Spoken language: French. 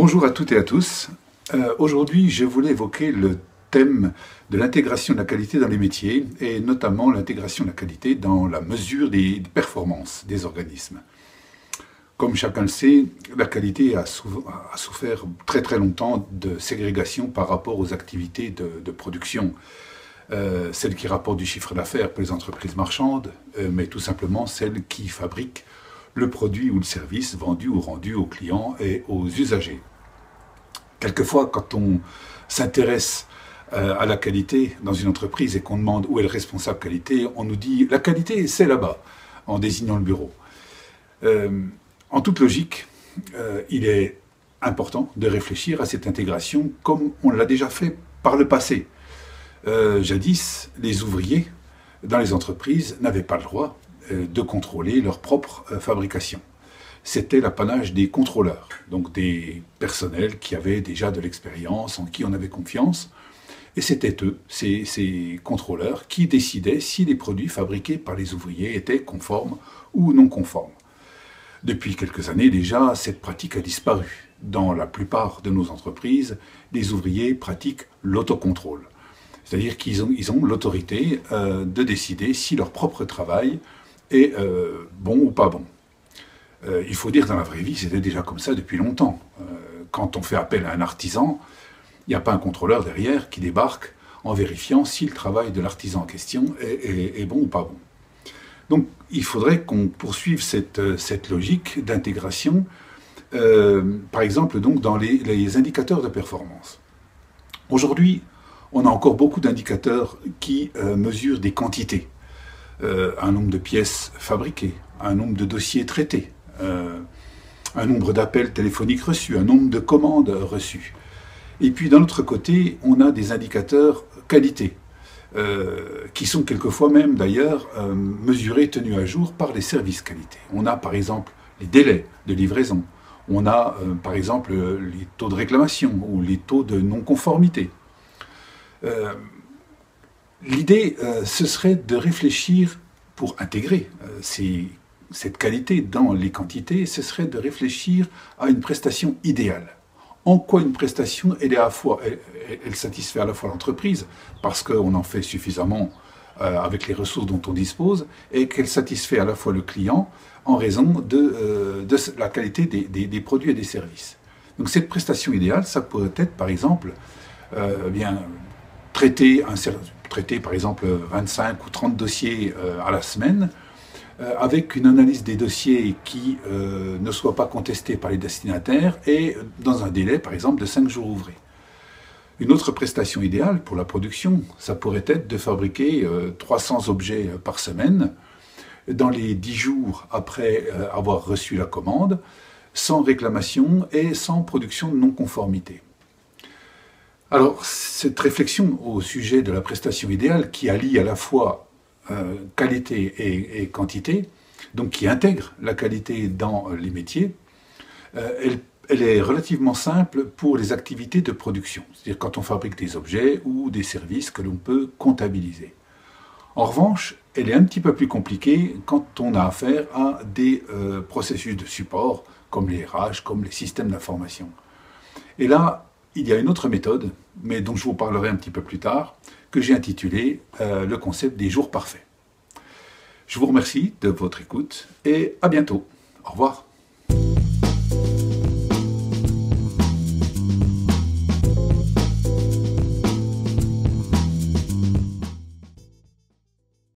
Bonjour à toutes et à tous. Aujourd'hui, je voulais évoquer le thème de l'intégration de la qualité dans les métiers et notamment l'intégration de la qualité dans la mesure des performances des organismes. Comme chacun le sait, la qualité a souffert très très longtemps de ségrégation par rapport aux activités de production. Celles qui rapportent du chiffre d'affaires pour les entreprises marchandes, mais tout simplement celles qui fabriquent le produit ou le service vendu ou rendu aux clients et aux usagers. Quelquefois, quand on s'intéresse à la qualité dans une entreprise et qu'on demande où est le responsable qualité, on nous dit « la qualité, c'est là-bas », en désignant le bureau. En toute logique, il est important de réfléchir à cette intégration comme on l'a déjà fait par le passé. Jadis, les ouvriers dans les entreprises n'avaient pas le droit de contrôler leur propre fabrication. C'était l'apanage des contrôleurs, donc des personnels qui avaient déjà de l'expérience, en qui on avait confiance. Et c'était eux, ces contrôleurs, qui décidaient si les produits fabriqués par les ouvriers étaient conformes ou non conformes. Depuis quelques années déjà, cette pratique a disparu. Dans la plupart de nos entreprises, les ouvriers pratiquent l'autocontrôle. C'est-à-dire qu'ils ont l'autorité de décider si leur propre travail est bon ou pas bon. Il faut dire, dans la vraie vie, c'était déjà comme ça depuis longtemps. Quand on fait appel à un artisan, il n'y a pas un contrôleur derrière qui débarque en vérifiant si le travail de l'artisan en question est bon ou pas bon. Donc, il faudrait qu'on poursuive cette logique d'intégration, par exemple, donc, dans les indicateurs de performance. Aujourd'hui, on a encore beaucoup d'indicateurs qui mesurent des quantités. Un nombre de pièces fabriquées, un nombre de dossiers traités, un nombre d'appels téléphoniques reçus, un nombre de commandes reçues. Et puis d'un autre côté, on a des indicateurs qualité, qui sont quelquefois même d'ailleurs mesurés, tenus à jour par les services qualité. On a par exemple les délais de livraison, on a par exemple les taux de réclamation ou les taux de non-conformité. L'idée, ce serait de réfléchir, pour intégrer cette qualité dans les quantités, ce serait de réfléchir à une prestation idéale. En quoi une prestation, elle satisfait à la fois l'entreprise, parce qu'on en fait suffisamment avec les ressources dont on dispose, et qu'elle satisfait à la fois le client en raison de la qualité des produits et des services. Donc cette prestation idéale, ça pourrait être par exemple traiter par exemple 25 ou 30 dossiers à la semaine, avec une analyse des dossiers qui ne soit pas contestée par les destinataires et dans un délai par exemple de 5 jours ouvrés. Une autre prestation idéale pour la production, ça pourrait être de fabriquer 300 objets par semaine dans les 10 jours après avoir reçu la commande, sans réclamation et sans production de non-conformité. Alors, cette réflexion au sujet de la prestation idéale, qui allie à la fois qualité et quantité, donc qui intègre la qualité dans les métiers, elle est relativement simple pour les activités de production, c'est-à-dire quand on fabrique des objets ou des services que l'on peut comptabiliser. En revanche, elle est un petit peu plus compliquée quand on a affaire à des processus de support, comme les RH, comme les systèmes d'information. Et là, il y a une autre méthode, mais dont je vous parlerai un petit peu plus tard, que j'ai intitulé le concept des jours parfaits. Je vous remercie de votre écoute et à bientôt. Au revoir.